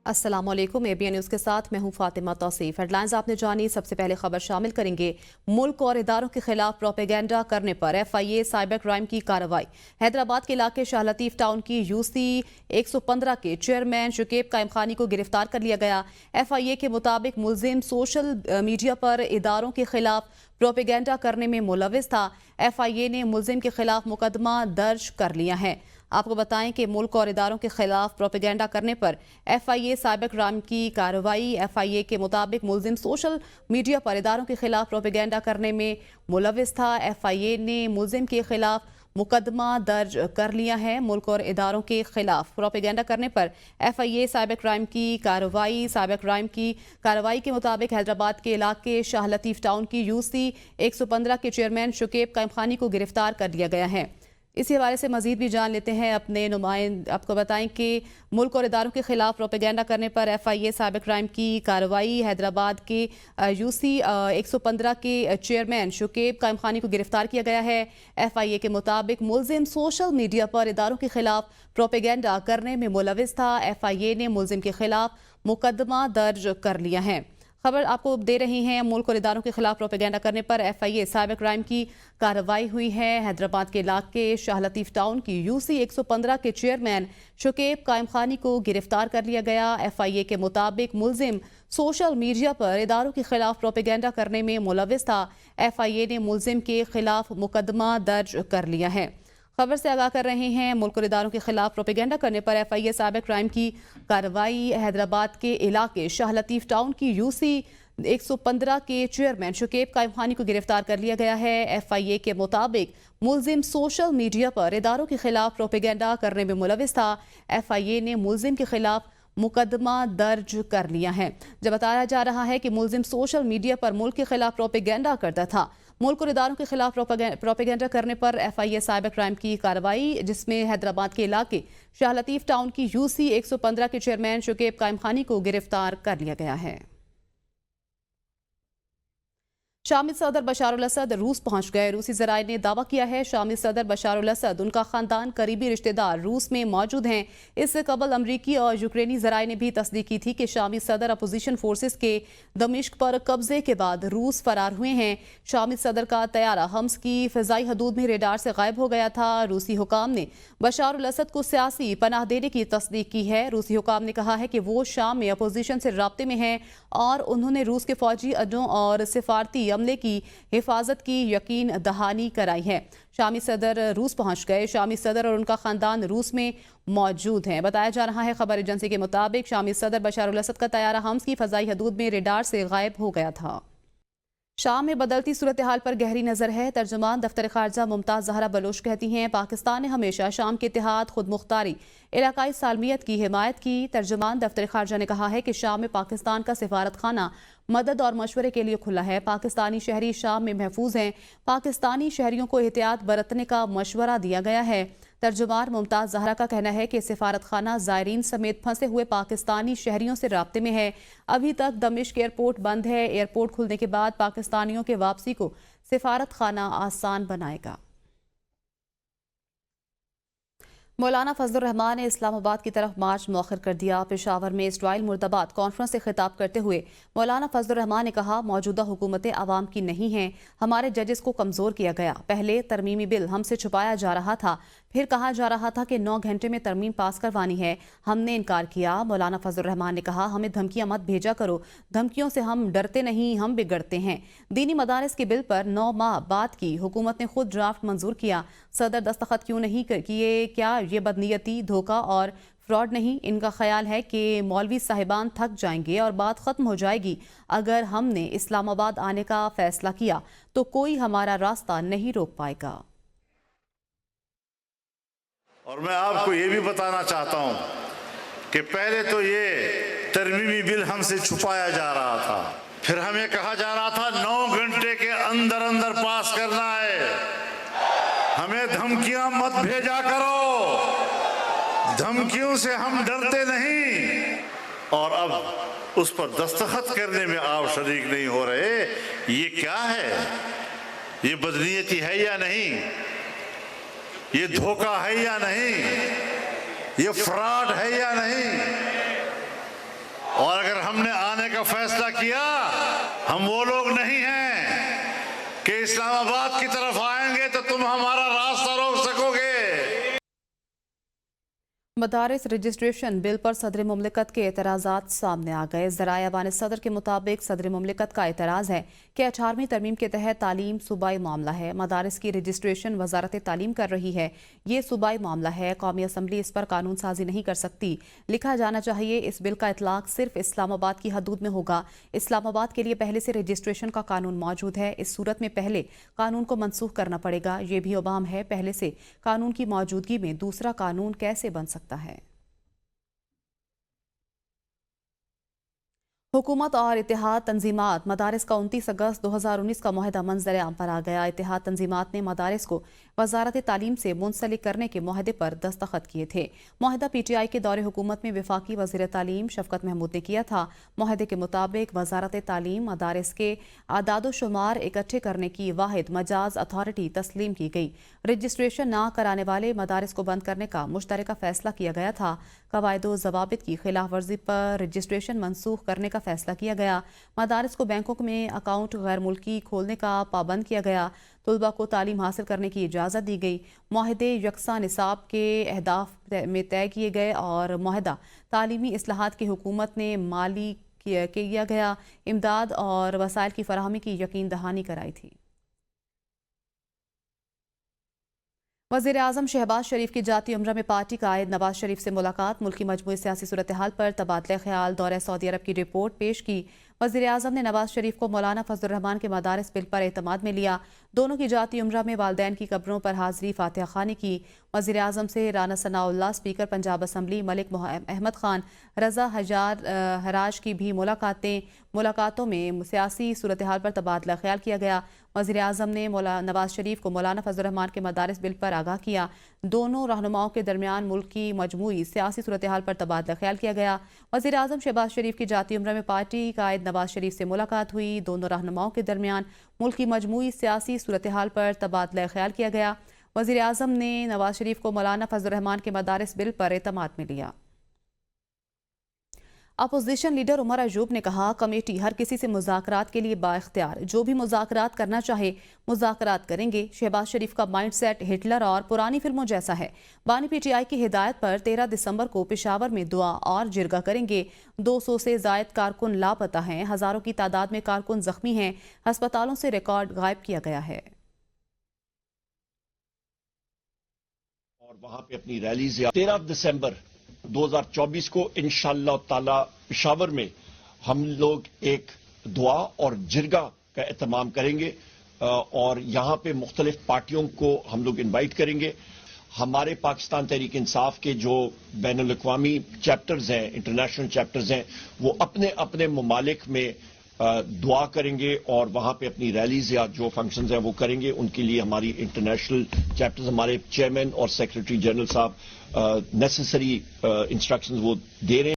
अस्सलाम वालेकुम। ABN news के साथ मैं हूं फातिमा तौसीफ। हेडलाइंस आपने जानी, सबसे पहले खबर शामिल करेंगे। मुल्क और इदारों के खिलाफ प्रोपेगेंडा करने पर एफआईए साइबर क्राइम की कार्रवाई। हैदराबाद के इलाके शाह लतीफ टाउन की यूसी 115 के चेयरमैन शुकेब कायम खानी को गिरफ्तार कर लिया गया। एफआईए के मुताबिक मुलजिम सोशल मीडिया पर इदारों के खिलाफ प्रोपेगेंडा करने में मुलविस था। एफआईए ने मुलजिम के खिलाफ मुकदमा दर्ज कर लिया है। आपको बताएं कि मुल्क और इदारों के खिलाफ प्रोपेगेंडा करने पर एफआईए साइबर क्राइम की कार्रवाई। एफआईए के मुताबिक मुलजिम सोशल मीडिया पर इदारों के खिलाफ प्रोपेगेंडा करने में मुलविस था। एफआईए ने मुलजिम के खिलाफ मुकदमा दर्ज कर लिया है। मुल्क और इदारों के खिलाफ प्रोपेगेंडा करने पर एफआईए साइबर क्राइम की कार्रवाई। साइबर क्राइम की कार्रवाई के मुताबिक हैदराबाद के इलाके शाह लतीफ टाउन की यूसी 115 के चेयरमैन शुकेब कायम खानी को गिरफ्तार कर लिया गया है। इसी हवाले से मजीद भी जान लेते हैं अपने नुमाइंद। आपको बताएं कि मुल्क और इदारों के खिलाफ प्रोपेगेंडा करने पर एफआईए साइबर क्राइम की कार्रवाई। हैदराबाद के यूसी 115 के चेयरमैन शुकेब कायम खानी को गिरफ्तार किया गया है। एफआईए के मुताबिक मुलजिम सोशल मीडिया पर इदारों के खिलाफ प्रोपेगेंडा करने में मुलविस था। एफआईए ने मुलजिम के खिलाफ मुकदमा दर्ज कर लिया है। खबर आपको दे रही हैं, मुल्क और इदारों के खिलाफ प्रोपेगेंडा करने पर एफआईए साइबर क्राइम की कार्रवाई हुई है। हैदराबाद के इलाके शाह लतीफ टाउन की यूसी 115 के चेयरमैन शुकेब कायम खानी को गिरफ्तार कर लिया गया। एफआईए के मुताबिक मुलजिम सोशल मीडिया पर इदारों के खिलाफ प्रोपेगेंडा करने में मुलविस था। एफआईए ने मुलजिम के खिलाफ मुकदमा दर्ज कर लिया है। खबर से आगाह कर रहे हैं, मुल्क और इदारों के खिलाफ प्रोपेगेंडा करने पर एफआईए साइबर क्राइम की कार्रवाई। हैदराबाद के इलाके शाह लतीफ टाउन की यूसी 115 के चेयरमैन शुकेब कायम खानी को गिरफ्तार कर लिया गया है। एफआईए के मुताबिक मुलजिम सोशल मीडिया पर इदारों के खिलाफ प्रोपेगेंडा करने में मुलविस था। एफआईए ने मुलजिम के खिलाफ मुकदमा दर्ज कर लिया है। जब बताया जा रहा है कि मुलजिम सोशल मीडिया पर मुल्क के खिलाफ प्रोपेगेंडा करता था। मुल्क और इदारों के खिलाफ प्रोपेगेंडा करने पर एफआईए साइबर क्राइम की कार्रवाई, जिसमें हैदराबाद के इलाके शाह लतीफ टाउन की यूसी 115 के चेयरमैन शुकेब कायम खानी को गिरफ्तार कर लिया गया है। शामी सदर बशार अल असद रूस पहुंच गए। रूसी जराये ने दावा किया है शामी सदर बशार अल असद, उनका खानदान, करीबी रिश्तेदार रूस में मौजूद हैं। इससे कबल अमरीकी और यूक्रेनी जराये ने भी तस्दीक की थी कि शामी सदर अपोजिशन फोर्सेस के दमिश्क पर कब्जे के बाद रूस फरार हुए हैं। शामी सदर का तैयारा हम्स की फ़िज़ाई हदूद में रेडार से गायब हो गया था। रूसी हुकाम ने बशार अल असद को सियासी पनाह देने की तस्दीक की है। रूसी हुकाम ने कहा है कि वो शाम में अपोजिशन से राब्ते में हैं और उन्होंने रूस के फौजी अड्डों और सिफारती अमले की हिफाजत की यकीन दहानी कराई है। शामी सदर रूस पहुंच गए। शामी सदर और उनका खानदान रूस में मौजूद हैं। बताया जा रहा है, खबर एजेंसी के मुताबिक शामी सदर बशार अल असद का तैयारा हम्स की फ़ज़ाई हदूद में रेडार से गायब हो गया था। शाम में बदलती सूरत हाल पर गहरी नज़र है। तर्जुमान दफ्तर खारजा मुमताज़ ज़हरा बलोच कहती हैं, पाकिस्तान ने हमेशा शाम के इत्तेहाद, खुद मुख्तारी, इलाकाई सालमियत की हिमायत की। तर्जुमान दफ्तर खारजा ने कहा है कि शाम में पाकिस्तान का सिफारत खाना मदद और मशवरे के लिए खुला है। पाकिस्तानी शहरी शाम में महफूज हैं। पाकिस्तानी शहरियों को एहतियात बरतने का मशवरा दिया गया है। तर्जुमान मुमताज़ ज़हरा का कहना है कि सिफारत खाना ज़ायरीन समेत फंसे हुए पाकिस्तानी शहरियों से राब्ते में है। अभी तक दमिश्क एयरपोर्ट बंद है। एयरपोर्ट खुलने के बाद पाकिस्तानियों के वापसी को सिफारत खाना आसान बनाएगा। मौलाना फजलुर रहमान ने इस्लामाबाद की तरफ मार्च मौखर कर दिया। पेशावर में इस्राइल मुर्दाबाद कॉन्फ्रेंस से खिताब करते हुए मौलाना फजलुर रहमान ने कहा, मौजूदा हुकूमतें आवाम की नहीं हैं। हमारे जजेस को कमज़ोर किया गया। पहले तरमीमी बिल हमसे छुपाया जा रहा था, फिर कहा जा रहा था कि 9 घंटे में तरमीम पास करवानी है। हमने इनकार किया। मौलाना फजलुर रहमान ने कहा, हमें धमकियां मत भेजा करो। धमकियों से हम डरते नहीं, हम बिगड़ते हैं। दीनी मदारिस के बिल पर 9 माह बाद की हुकूमत ने खुद ड्राफ्ट मंजूर किया। सदर दस्तखत क्यों नहीं किए? क्या ये बदनीयती, धोखा और फ्रॉड नहीं? इनका ख्याल है कि मौलवी साहिबान थक जाएंगे और बात खत्म हो जाएगी। अगर हमने इस्लामाबाद आने का फैसला किया तो कोई हमारा रास्ता नहीं रोक पाएगा। और मैं आपको ये भी बताना चाहता हूं कि पहले तो ये तरमीमी बिल हमसे छुपाया जा रहा था, फिर हमें कहा जा रहा था 9 घंटे के अंदर अंदर पास करना है। हमें धमकियां मत भेजा करो, धमकियों से हम डरते नहीं। और अब उस पर दस्तखत करने में आप शरीक नहीं हो रहे। ये क्या है? ये बदनीयती है या नहीं? ये धोखा है या नहीं? ये फ्रॉड है या नहीं? اور اگر ہم نے آنے کا فیصلہ کیا، ہم وہ لوگ نہیں ہیں کہ اسلام آباد کی طرف آئیں گے تو تم ہمارا راستہ روک سکو گے۔ مدارس رجسٹریشن بل پر صدر مملکت کے اعتراضات سامنے آ گئے۔ ذرائع ابان صدر کے مطابق صدر مملکت کا اعتراض ہے کہ 18ویں ترمیم کے تحت تعلیم صوبائی معاملہ ہے، مدارس کی رجسٹریشن وزارت تعلیم کر رہی ہے، یہ صوبائی معاملہ ہے، قومی اسمبلی اس پر قانون سازی نہیں کر سکتی۔ لکھا جانا چاہیے اس بل کا اطلاق صرف اسلام آباد کی حدود میں ہوگا۔ اسلام آباد کے لیے پہلے سے رجسٹریشن کا قانون موجود ہے، اس صورت میں پہلے قانون کو منسوخ کرنا پڑے گا۔ یہ بھی ابہام ہے، پہلے سے قانون کی موجودگی میں دوسرا قانون کیسے بن سکتا ہے؟ حکومت اور اتحاد تنظیمات مدارس کا 29 اگست 2019 کا معاہدہ منظر عام پر آ گیا۔ اتحاد تنظیمات نے مدارس کو وزارت تعلیم سے منسلک کرنے کے معاہدے پر دستخط کیے تھے۔ معاہدہ پی ٹی آئی کے دور حکومت میں وفاقی وزیر تعلیم شفقت محمود نے کیا تھا۔ معاہدے کے مطابق وزارت تعلیم مدارس کے اعداد و شمار اکٹھے کرنے کی واحد مجاز اتھارٹی تسلیم کی گئی۔ رجسٹریشن نہ کرانے والے مدارس کو بند کرنے کا مشترکہ فیصلہ کیا گیا تھا۔ قواعد و ضوابط کی خلاف ورزی پر رجسٹریشن منسوخ کرنے کا فیصلہ کیا گیا۔ مدارس کو بینکوں میں اکاؤنٹ غیر ملکی کھولنے کا پابند کیا گیا۔ طلباء کو تعلیم حاصل کرنے کی اجازت دی گئی۔ معاہدے یکساں نصاب کے اہداف میں طے کیے گئے اور معاہدہ تعلیمی اصلاحات کی حکومت نے مالی کیا گیا امداد اور وسائل کی فراہمی کی یقین دہانی کرائی تھی۔ وزیر اعظم شہباز شریف کی جاتی عمرہ میں پارٹی قائد نواز شریف سے ملاقات، ملکی مجموعی سیاسی صورتحال پر تبادلہ خیال، دورہ سعودی عرب کی رپورٹ پیش کی۔ وزیر اعظم نے نواز شریف کو مولانا فضل الرحمان کے مدارس بل پر اعتماد میں لیا۔ دونوں کی جاتی عمرہ میں والدین کی قبروں پر حاضری فاتحہ خوانی کی۔ وزیر اعظم سے رانا ثناء اللہ، اسپیکر پنجاب اسمبلی ملک احمد خان، رضا حراج کی بھی ملاقاتوں میں سیاسی صورتحال پر تبادلہ خیال کیا گیا۔ وزیر اعظم نے نواز شریف کو مولانا فضل الرحمان کے مدارس بل پر آگاہ کیا۔ دونوں رہنماؤں کے درمیان ملک کی مجموعی سیاسی صورتحال پر تبادلہ خیال کیا گیا۔ وزیر اعظم شہباز شریف کی جاتی عمرہ میں پارٹی قائد نواز شریف سے ملاقات ہوئی۔ دونوں رہنماؤں کے درمیان ملک کی مجموعی سیاسی صورتحال پر تبادلہ خیال کیا گیا۔ وزیر اعظم نے نواز شریف کو مولانا فضل الرحمان کے مدارس بل پر اعتماد میں لیا۔ اپوزیشن لیڈر عمر ایوب نے کہا، کمیٹی ہر کسی سے مذاکرات کے لیے بااختیار، جو بھی مذاکرات کرنا چاہے مذاکرات کریں گے۔ شہباز شریف کا مائنڈ سیٹ ہٹلر اور پرانی فلموں جیسا ہے۔ بانی پی ٹی آئی کی ہدایت پر 13 دسمبر کو پشاور میں دعا اور جرگہ کریں گے۔ 200 سے زائد کارکن لاپتہ ہیں، ہزاروں کی تعداد میں کارکن زخمی ہیں، ہسپتالوں سے ریکارڈ غائب کیا گیا ہے۔ اور وہاں پہ اپنی ریلیز 13 دسمبر 2024 کو انشاءاللہ تعالی پشاور میں ہم لوگ ایک دعا اور جرگہ کا اہتمام کریں گے اور یہاں پہ مختلف پارٹیوں کو ہم لوگ انوائٹ کریں گے۔ ہمارے پاکستان تحریک انصاف کے جو بین الاقوامی چیپٹرز ہیں، انٹرنیشنل چیپٹرز ہیں، وہ اپنے اپنے ممالک میں دعا کریں گے اور وہاں پہ اپنی ریلیز یا جو فنکشنز ہیں وہ کریں گے۔ ان کے لیے ہماری انٹرنیشنل چیپٹرز، ہمارے چیئرمین اور سیکرٹری جنرل صاحب نیسیسری انسٹرکشنز وہ دے رہے ہیں۔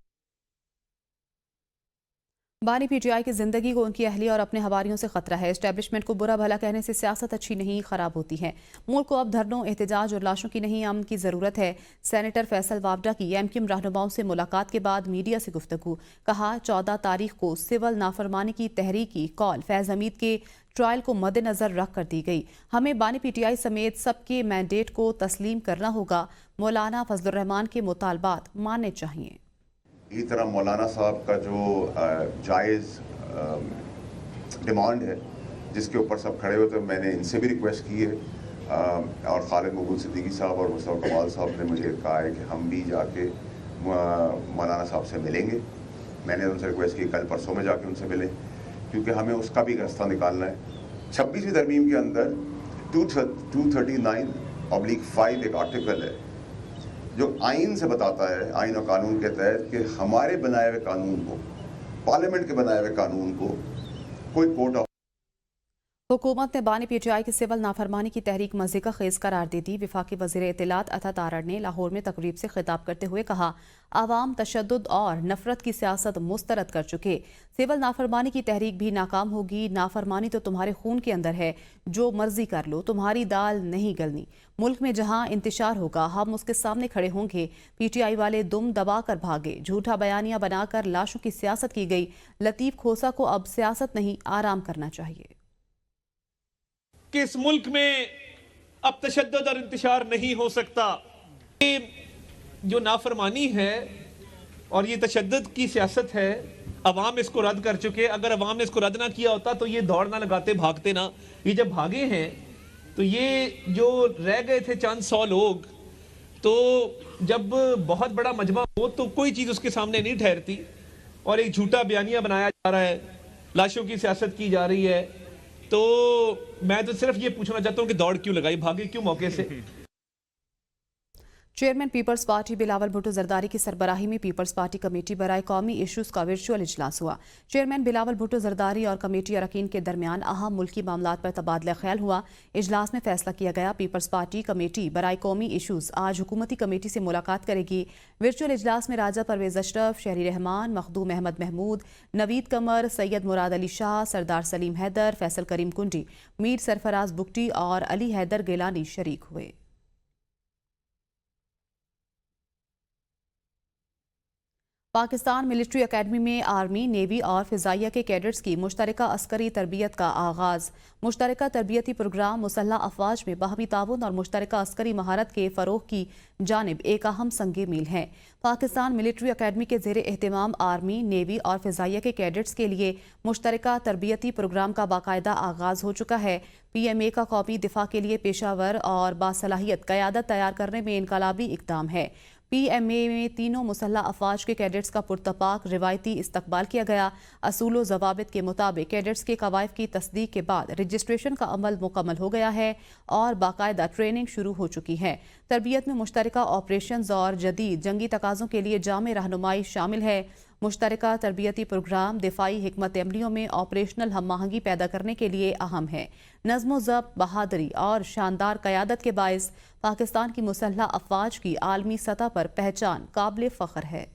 بانی پی ٹی آئی کی زندگی کو ان کی اہلیہ اور اپنے حواریوں سے خطرہ ہے۔ اسٹیبلشمنٹ کو برا بھلا کہنے سے سیاست اچھی نہیں، خراب ہوتی ہے۔ ملک کو اب دھرنوں، احتجاج اور لاشوں کی نہیں، امن کی ضرورت ہے۔ سینیٹر فیصل وابڈا کی ایم کیو ایم رہنماؤں سے ملاقات کے بعد میڈیا سے گفتگو، کہا 14 تاریخ کو سول نافرمانی کی تحریکی کال فیض حمید کے ٹرائل کو مد نظر رکھ کر دی گئی۔ ہمیں بانی پی ٹی آئی سمیت سب کے مینڈیٹ کو تسلیم کرنا ہوگا۔ مولانا فضل الرحمان کے مطالبات ماننے چاہیے۔ اسی طرح مولانا صاحب کا جو جائز ڈیمانڈ ہے جس کے اوپر سب کھڑے ہوئے تھے، میں نے ان سے بھی ریکویسٹ کی ہے اور خالد مقبول صدیقی صاحب اور مصطفیٰ کمال صاحب نے مجھے کہا ہے کہ ہم بھی جا کے مولانا صاحب سے ملیں گے۔ میں نے ان سے ریکویسٹ کی کل پرسوں میں جا کے ان سے ملیں، کیونکہ ہمیں اس کا بھی راستہ نکالنا ہے۔ 26ویں ترمیم کے اندر 239/5 ایک آرٹیکل ہے جو آئین سے بتاتا ہے، آئین و قانون کے تحت، کہ ہمارے بنائے ہوئے قانون کو، پارلیمنٹ کے بنائے ہوئے قانون کو کوئی کورٹ آف हुकूमत ने बानी PTI की सिविल नाफरमानी की तहरीक मज़ीका खेज करार दे दी। वफाकी वज़ीर इत्तलात अता तारड़ ने लाहौर में तकरीब से खिताब करते हुए कहा, आवाम तशद्दुद और नफरत की सियासत मुस्तरद कर चुके, सिविल नाफरमानी की तहरीक भी नाकाम होगी। नाफरमानी तो तुम्हारे खून के अंदर है, जो मर्जी कर लो, तुम्हारी दाल नहीं गलनी। मुल्क में जहां इंतशार होगा हम उसके सामने खड़े होंगे। PTI वाले दुम दबा कर भागे, झूठा बयानियां बनाकर लाशों की सियासत की गई। लतीफ खोसा को अब सियासत नहीं, आराम करना चाहिए कि इस मुल्क में अब तशद्दुद और इंतशार नहीं हो सकता। ये जो नाफरमानी है और ये तशद्दुद की सियासत है, अवाम इसको रद्द कर चुके। अगर अवाम ने इसको रद्द ना किया होता तो ये दौड़ ना लगाते, भागते ना। ये जब भागे हैं तो ये जो रह गए थे चंद सौ लोग, तो जब बहुत बड़ा मजमा हो तो कोई चीज़ उसके सामने नहीं ठहरती और एक झूठा बयानिया बनाया जा रहा है, लाशों की सियासत की जा रही है। तो मैं तो सिर्फ ये पूछना चाहता हूँ कि दौड़ क्यों लगाई, भागे क्यों मौके से। चेयरमैन पीपल्स पार्टी बिलावल भुट्टो जरदारी की सरबराही में पीपल्स पार्टी कमेटी बराए कौमी इशूज़ का वर्चुअल इजलास हुआ। चेयरमैन बिलावल भुट्टो जरदारी और कमेटी अरकान के दरमियान अहम मुल्की मामलात पर तबादला ख्याल हुआ। इजलास में फैसला किया गया, पीपल्स पार्टी कमेटी बराए कौमी इशूज़ आज हुकूमती कमेटी से मुलाकात करेगी। वर्चुअल इजलास में राजा परवेज अशरफ, शहरी रहमान, मखदूम अहमद महमूद, नवीद कमर, सैयद मुराद अली शाह, सरदार सलीम हैदर, फैसल करीम कुंडी, मीर सरफराज बुगटी और अली हैदर गिलानी शरीक हुए। पाकिस्तान मिलिट्री अकेडमी में आर्मी, नेवी और फिजाइया के कैडेट्स की मुश्तरका अस्करी तरबियत का आगाज। मुश्तरका तरबियती प्रोग्राम मुसल्ह अफवाज में बाहमी ताउन और मुश्तरका अस्करी महारत के फ़रोग़ की जानिब एक अहम संगे मील है। पाकिस्तान मिलिट्री अकेडमी के ज़ेर एहतमाम आर्मी, नेवी और फिजाइया के कैडेट्स के लिए मुश्तरका तरबियती प्रोग्राम का बाकायदा आगाज हो चुका है। PMA का कौमी दिफा के लिए पेशावर और बासलाहियत क़यादत तैयार करने में इनकलाबी इक़दाम है। PMA में तीनों मुसल्ह अफवाज के कैडेट्स का पुरतपाक रिवायती इस्तकबाल किया गया। असूल ज़वाबित के मुताबिक कैडेट्स के कवायद की तस्दीक के बाद रजिस्ट्रेशन का अमल मुकम्मल हो गया है और बाकायदा ट्रेनिंग शुरू हो चुकी है। तरबियत में मुश्तरका ऑपरेशंस और जदीद जंगी तकाज़ों के लिए जामे रहनुमाई शामिल है। मुश्तरका तरबियती प्रोग्राम दिफाई हिकमत अमलियों में ऑपरेशनल हम आहंगी पैदा करने के लिए अहम है। नज़्म ज़ब्त, बहादुरी और शानदार क़यादत के बायस पाकिस्तान की मुसल्ह अफवाज की आलमी सतह पर पहचान काबिल फ़ख्र है।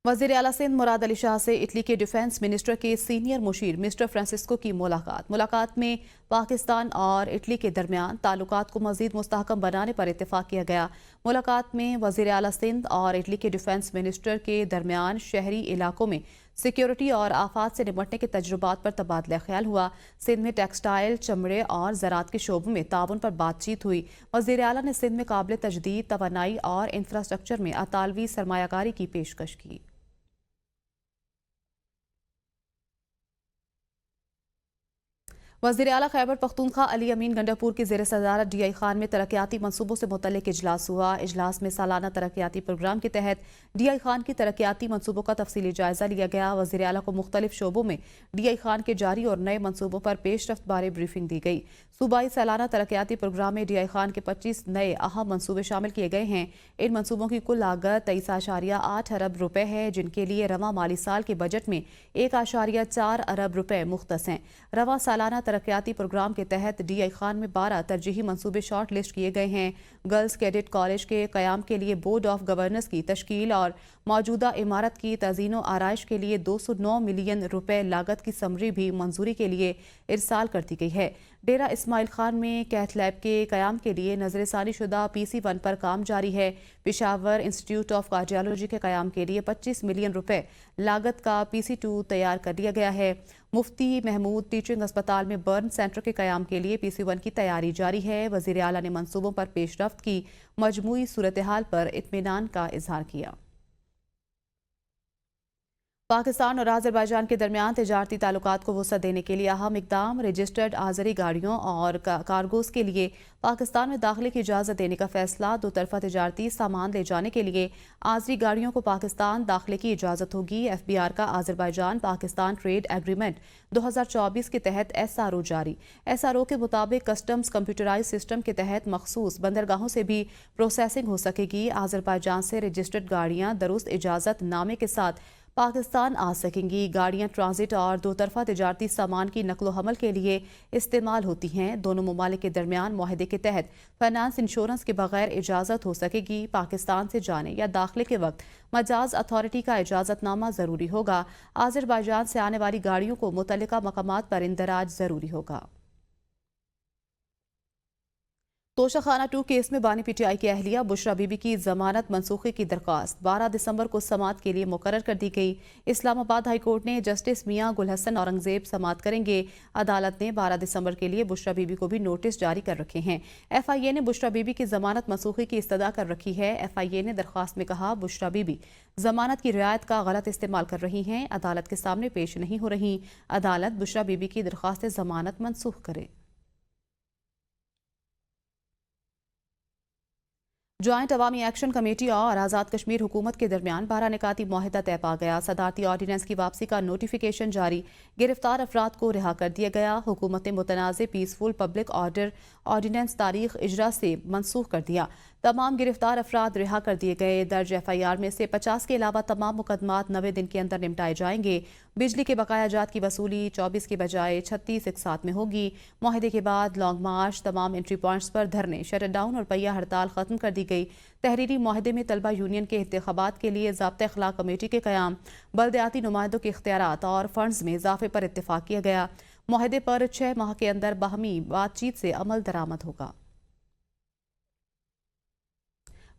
वज़ीर आला सिंध मुराद अली शाह से इटली के डिफेंस मिनिस्टर के सीनियर मुशीर मिस्टर फ्रांसिस्को की मुलाकात में पाकिस्तान और इटली के दरमियान ताल्लुकात को मज़ीद मुस्तहकम बनाने पर इत्तेफाक किया गया। मुलाकात में वज़ीर आला सिंध और इटली के डिफेंस मिनिस्टर के दरमियान शहरी इलाकों में सिक्योरिटी और आफात से निपटने के तजुर्बात पर तबादला ख्याल हुआ। सिंध में टेक्सटाइल, चमड़े और ज़राअत के शोबों में ताउन पर बातचीत हुई। वज़ीर आला ने सिंध में काबिल तजदीद तवानाई और इंफ्रास्ट्रक्चर में अतालवी सरमायाकारी की पेशकश की। वज़ीर आला खैबर पख्तूनख्वा अली अमीन गंडापुर की ज़ेर सदारत DI खान में तरक्याती मनसूबों से मुतल्लिक इजलास हुआ। इजलास में सालाना तरक्याती प्रोग्राम के तहत DI खान की तरक्याती मनसूबों का तफसीली जायजा लिया गया। वज़ीर आला को मुख्तलिफ शोबों में DI खान के जारी और नए मनसूबों पर पेशरफ्त बारे ब्रीफिंग दी गई। सूबाई सालाना तरक्याती प्रोग्राम में DI खान के 25 नए अहम मनसूबे शामिल किए गए हैं। इन मनसूबों की कुल लागत 23.8 अरब रुपए है, जिनके लिए रवां माली साल के बजट में 1.4 अरब रुपए मुख्तस हैं। रवां सालाना तरक्याती प्रोग्राम के तहत DI खान में 12 तरजीही मंसूबे शॉर्ट लिस्ट किए गए हैं। गर्ल्स कैडेट कॉलेज के क़याम के लिए बोर्ड ऑफ गवर्नर्स की तश्कील और मौजूदा इमारत की तज़ीनो आराइश के लिए 209 मिलियन रुपए लागत की समरी भी मंजूरी के लिए इरसाल कर दी गई है। डेरा इस्माइल खान में कैथ लैब के क़याम के लिए नज़रसानी शुदा PC1 पर काम जारी है। पेशावर इंस्टीट्यूट ऑफ कार्डियोलॉजी के क़याम के लिए 25 मिलियन रुपए लागत का PC2 तैयार कर लिया गया है। मुफ्ती महमूद टीचिंग अस्पताल में बर्न सेंटर के क़याम के लिए PC1 की तैयारी जारी है। वज़ीर आला ने मंसूबों पर पेशरफ्त की मजमूई सूरत हाल पर इत्मीनान का इजहार किया। पाकिस्तान और आज़रबाईजान के दरमियान तिजारती ताल्लुकात को वसअत देने के लिए अहम इक़दाम। रजिस्टर्ड आज़री गाड़ियों और कार्गोज़ के लिए पाकिस्तान में दाखिले की इजाज़त देने का फैसला। दो तरफ़ा तिजारती सामान ले जाने के लिए आज़री गाड़ियों को पाकिस्तान दाखिले की इजाज़त होगी। FBR का आज़रबाईजान पाकिस्तान ट्रेड एग्रीमेंट 2024 के तहत SRO जारी। SRO के मुताबिक कस्टम्स कंप्यूटराइज सिस्टम के तहत मखसूस बंदरगाहों से भी प्रोसेसिंग हो सकेगी। आज़रबाईजान से रजिस्टर्ड गाड़ियाँ दुरुस्त इजाज़त नामे के साथ पाकिस्तान आ सकेंगी। गाड़ियां ट्रांजिट और दो तरफा तिजारती सामान की नकलो हमल के लिए इस्तेमाल होती हैं। दोनों ममालिक के दरमियान मुआहदे के तहत फाइनेंस इंश्योरेंस के बगैर इजाज़त हो सकेगी। पाकिस्तान से जाने या दाखिले के वक्त मजाज अथॉरिटी का इजाज़तनामा ज़रूरी होगा। आज़रबाईजान से आने वाली गाड़ियों को मुतल्लिका मकामात पर इंदराज ज़रूरी होगा। तोशाखाना 2 केस में बानी पीटीआई की अहलिया बुशरा बीबी की जमानत मनसूखी की दरख्वास्त 12 दिसंबर को समाअत के लिए मुकर्रर कर दी गई। इस्लामाबाद हाई कोर्ट ने जस्टिस मियां गुल हसन औरंगजेब समाअत करेंगे। अदालत ने 12 दिसंबर के लिए बुशरा बीबी को भी नोटिस जारी कर रखे हैं। FIA ने बुशरा बीबी की जमानत मनसूखी की इस्तदा कर रखी है। FIA ने दरख्वास्त में कहा बुशरा बीबी जमानत की रियायत का गलत इस्तेमाल कर रही हैं, अदालत के सामने पेश नहीं हो रही। अदालत बुशरा बीबी की दरख्वास्त जमानत मनसूख करे। ज्वाइंट अवामी एक्शन कमेटी और आज़ाद कश्मीर हुकूमत के दरमियान 12 निकाती मुआहिदा तय पा गया। सदारती ऑर्डीनेंस की वापसी का नोटिफिकेशन जारी, गिरफ्तार अफराद को रिहा कर दिया गया। हुकूमत ने मुतनाज़ पीसफुल पब्लिक ऑर्डर ऑर्डीनेंस तारीख इजरा से मनसूख कर दिया। तमाम गिरफ्तार अफराद रिहा कर दिए गए। दर्ज FIR में से 50 के अलावा तमाम मुकदमात 90 दिन के अंदर निपटाए जाएंगे। बिजली के बकाया जात की वसूली 24 के बजाय 36 एक साथ में होगी। मुआहदे के बाद लॉन्ग मार्च, तमाम एंट्री पॉइंट्स पर धरने, शट डाउन और पहिया हड़ताल खत्म कर दी गई। तहरीरी मुआहदे में तलबा यूनियन के इंतखाबात के लिए ज़ाब्ता अखलाक कमेटी के क़याम, बल्दियाती नुमाइंदों के इख्तियारात और फंड्स में इजाफे पर इत्तेफाक किया गया। मुआहदे पर 6 माह के अंदर बाहमी बातचीत से अमल दरामद होगा।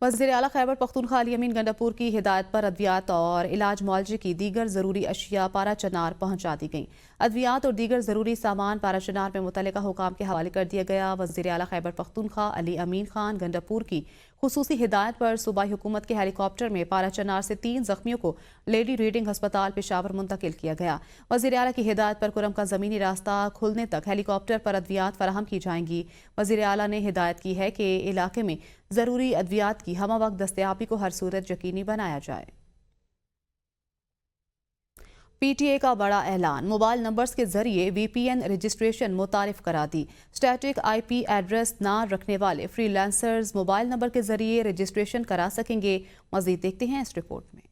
वज़ीर आला खैबर पख्तूनख्वा अली अमीन गंडापुर की हिदायत पर अद्वियात और इलाज मुआलजे की दीगर ज़रूरी अशिया पारा चनार पहुँचा दी गई। अद्वियात और दीगर ज़रूरी सामान पारा चनार में मुतल्लिका हुकाम के हवाले कर दिया गया। वज़ीर आला खैबर पख्तूनख्वा अली अमीन खान गंडापुर की खुसूसी हिदायत पर सूबाई हुकूमत के हेलीकॉप्टर में पारा चनार से 3 जख्मियों को लेडी रीडिंग अस्पताल पेशावर मुंतकिल किया गया। वज़ीर आला की हिदायत पर कुरम का ज़मीनी रास्ता खुलने तक हेलीकॉप्टर पर अद्वियात फराहम की जाएंगी। वज़ीर आला ने हिदायत की है कि इलाके में ज़रूरी अद्वियात की हमा वक्त दस्तयाबी को हर सूरत यकीनी बनाया जाए। PTA का बड़ा ऐलान, मोबाइल नंबर्स के जरिए VPN रजिस्ट्रेशन मुतारिफ करा दी। स्टैटिक IP एड्रेस ना रखने वाले फ्रीलांसर्स मोबाइल नंबर के जरिए रजिस्ट्रेशन करा सकेंगे। मजीद देखते हैं इस रिपोर्ट में।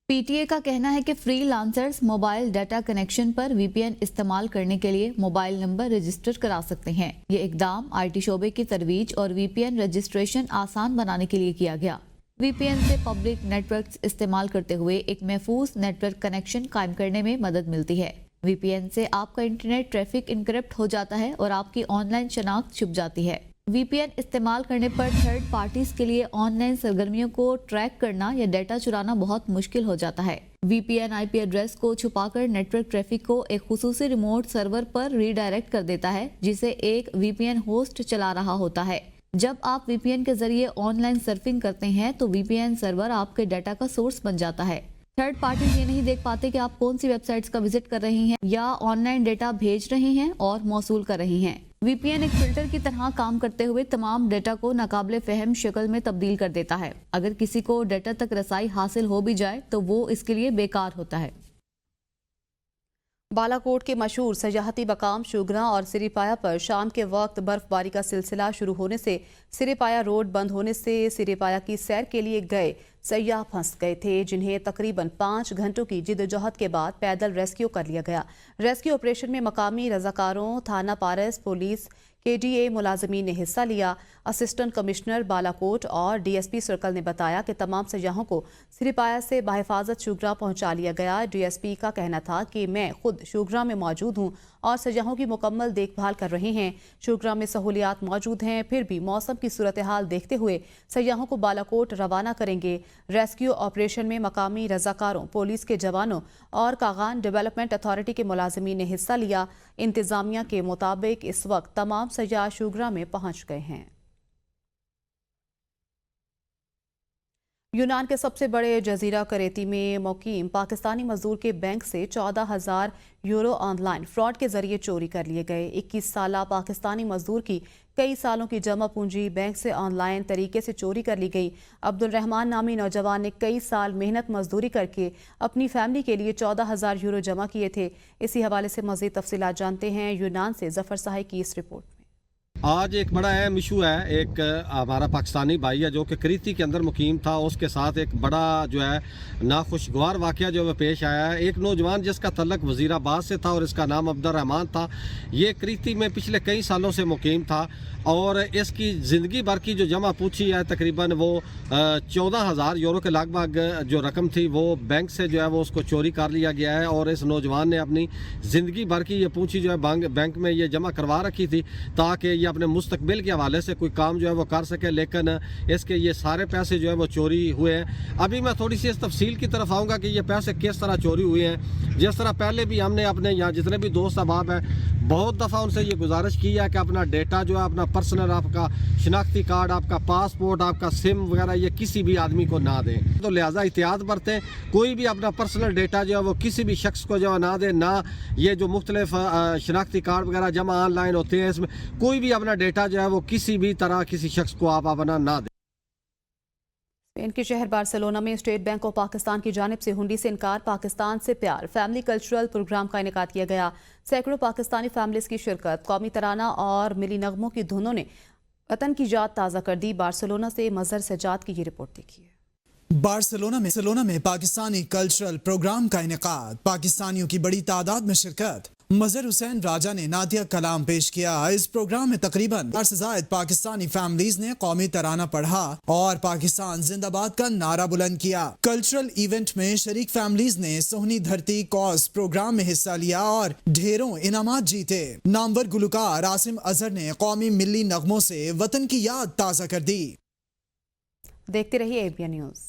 PTA का कहना है कि फ्रीलांसर्स मोबाइल डाटा कनेक्शन पर VPN इस्तेमाल करने के लिए मोबाइल नंबर रजिस्टर करा सकते हैं। ये इकदाम IT शोबे की तरवीज और VPN रजिस्ट्रेशन आसान बनाने के लिए किया गया। VPN से पब्लिक नेटवर्क्स इस्तेमाल करते हुए एक महफूज नेटवर्क कनेक्शन कायम करने में मदद मिलती है। VPN से आपका इंटरनेट ट्रैफिक इनकरिप्ट हो जाता है और आपकी ऑनलाइन शनाख्त छुप जाती है। VPN इस्तेमाल करने पर थर्ड पार्टीज के लिए ऑनलाइन सरगर्मियों को ट्रैक करना या डेटा चुराना बहुत मुश्किल हो जाता है। VPN IP एड्रेस को छुपाकर नेटवर्क ट्रैफिक को एक खुसूसी रिमोट सर्वर पर रीडायरेक्ट कर देता है, जिसे एक VPN होस्ट चला रहा होता है। जब आप VPN के जरिए ऑनलाइन सर्फिंग करते हैं तो VPN सर्वर आपके डाटा का सोर्स बन जाता है। थर्ड पार्टीज ये नहीं देख पाते कि आप कौन सी वेबसाइट्स का विजिट कर रहे हैं या ऑनलाइन डेटा भेज रहे हैं और मौसूल कर रहे हैं। VPN एक फिल्टर की तरह काम करते हुए तमाम डेटा को नाकाबिले फहम शक्ल में तब्दील कर देता है। अगर किसी को डेटा तक रसाई हासिल हो भी जाए तो वो इसके लिए बेकार होता है। बालाकोट के मशहूर सयाहती मकाम शुगरा और सिरीपाया पर शाम के वक्त बर्फबारी का सिलसिला शुरू होने से सिरीपाया रोड बंद होने से सिरीपाया की सैर के लिए गए सयाह फंस गए थे, जिन्हें तकरीबन 5 घंटों की जिद्दोजहद के बाद पैदल रेस्क्यू कर लिया गया। रेस्क्यू ऑपरेशन में मकामी रजाकारों, थाना पारस, पुलिस, KDA मुलाजमीन ने हिस्सा लिया। असिस्टेंट कमिश्नर बालाकोट और DSP सर्कल ने बताया कि तमाम सयाहों को सिरीपाया से बाहिफाजत शुगरा पहुंचा लिया गया। DSP का कहना था कि मैं खुद शुगरा में मौजूद हूं और सयाहों की मुकम्मल देखभाल कर रहे हैं। शुगरा में सहूलियात मौजूद हैं, फिर भी मौसम की सूरत हाल देखते हुए सयाहों को बालाकोट रवाना करेंगे। रेस्क्यू ऑपरेशन में मकामी रजाकारों, पुलिस के जवानों और कागान डेवलपमेंट अथॉरिटी के मुलाजमीन ने हिस्सा लिया। इंतजामिया के मुताबिक इस वक्त तमाम सयाह शुगरा में पहुंच गए हैं। यूनान के सबसे बड़े जजीरा करेती में मुकीम पाकिस्तानी मजदूर के बैंक से 14,000 यूरो ऑनलाइन फ्रॉड के जरिए चोरी कर लिए गए। 21 साला पाकिस्तानी मजदूर की कई सालों की जमा पूंजी बैंक से ऑनलाइन तरीके से चोरी कर ली गई। अब्दुल रहमान नामी नौजवान ने कई साल मेहनत मजदूरी करके अपनी फैमिली के लिए 14,000 यूरो जमा किए थे। इसी हवाले से मजीद तफसीलात जानते हैं यूनान से जफर साहिब की इस रिपोर्ट में। آج ایک بڑا اہم ایشو ہے. ایک ہمارا پاکستانی بھائی ہے جو کہ کریتی کے اندر مقیم تھا, اس کے ساتھ ایک بڑا جو ہے ناخوشگوار واقعہ جو ہے پیش آیا ہے. ایک نوجوان جس کا تعلق وزیر آباد سے تھا اور اس کا نام عبد الرحمان تھا, یہ کریتی میں پچھلے کئی سالوں سے مقیم تھا اور اس کی زندگی بھر کی جو جمع پوچھی ہے تقریباً وہ 14,000 یورو کے لگ بھگ جو رقم تھی وہ بینک سے جو ہے وہ اس کو چوری کر لیا گیا ہے. اور اس نوجوان نے اپنی زندگی بھر کی یہ پوچھی جو ہے بینک میں یہ جمع کروا رکھی تھی تاکہ یہ اپنے مستقبل کے حوالے سے کوئی کام جو ہے وہ کر سکے, لیکن اس کے یہ سارے پیسے جو ہے وہ چوری ہوئے ہیں. ابھی میں تھوڑی سی اس تفصیل کی طرف آؤں گا کہ یہ پیسے کس طرح چوری ہوئے ہیں. جس طرح پہلے بھی ہم نے اپنے یہاں جتنے بھی دوست احباب ہیں بہت دفعہ ان سے یہ گزارش کی ہے کہ اپنا ڈیٹا جو ہے اپنا پرسنل, آپ کا شناختی کارڈ, آپ کا پاسپورٹ, آپ کا سم وغیرہ یہ کسی بھی آدمی کو نہ دیں. تو لہٰذا احتیاط برتیں, کوئی بھی اپنا پرسنل ڈیٹا جو ہے وہ کسی بھی شخص کو جو ہے نہ دیں. نہ یہ جو مختلف شناختی کارڈ وغیرہ جمع آن لائن ہوتے ہیں اس میں کوئی بھی اپنا ڈیٹا جو ہے وہ کسی بھی طرح کسی شخص کو آپ اپنا نہ دیں. اسپین کے شہر بارسلونا میں اسٹیٹ بینک آف پاکستان کی جانب سے ہنڈی سے انکار, پاکستان سے پیار فیملی کلچرل پروگرام کا انعقاد کیا گیا. سینکڑوں پاکستانی فیملیز کی شرکت, قومی ترانہ اور ملی نغموں کی دھنوں نے وطن کی یاد تازہ کر دی. بارسلونا سے مظہر سجاد کی یہ رپورٹ دیکھیے. بارسلونا میں پاکستانی کلچرل پروگرام کا انعقاد, پاکستانیوں کی بڑی تعداد میں شرکت. مظہر حسین راجہ نے نعتیہ کلام پیش کیا. اس پروگرام میں تقریباً 10 سے زائد پاکستانی فیملیز نے قومی ترانہ پڑھا اور پاکستان زندہ باد کا نعرہ بلند کیا. کلچرل ایونٹ میں شریک فیملیز نے سہنی دھرتی کاز پروگرام میں حصہ لیا اور ڈھیروں انعامات جیتے. نامور گلوکار عاصم اظہر نے قومی ملی نغموں سے وطن کی یاد تازہ کر دی. دیکھتے رہیے ABN نیوز.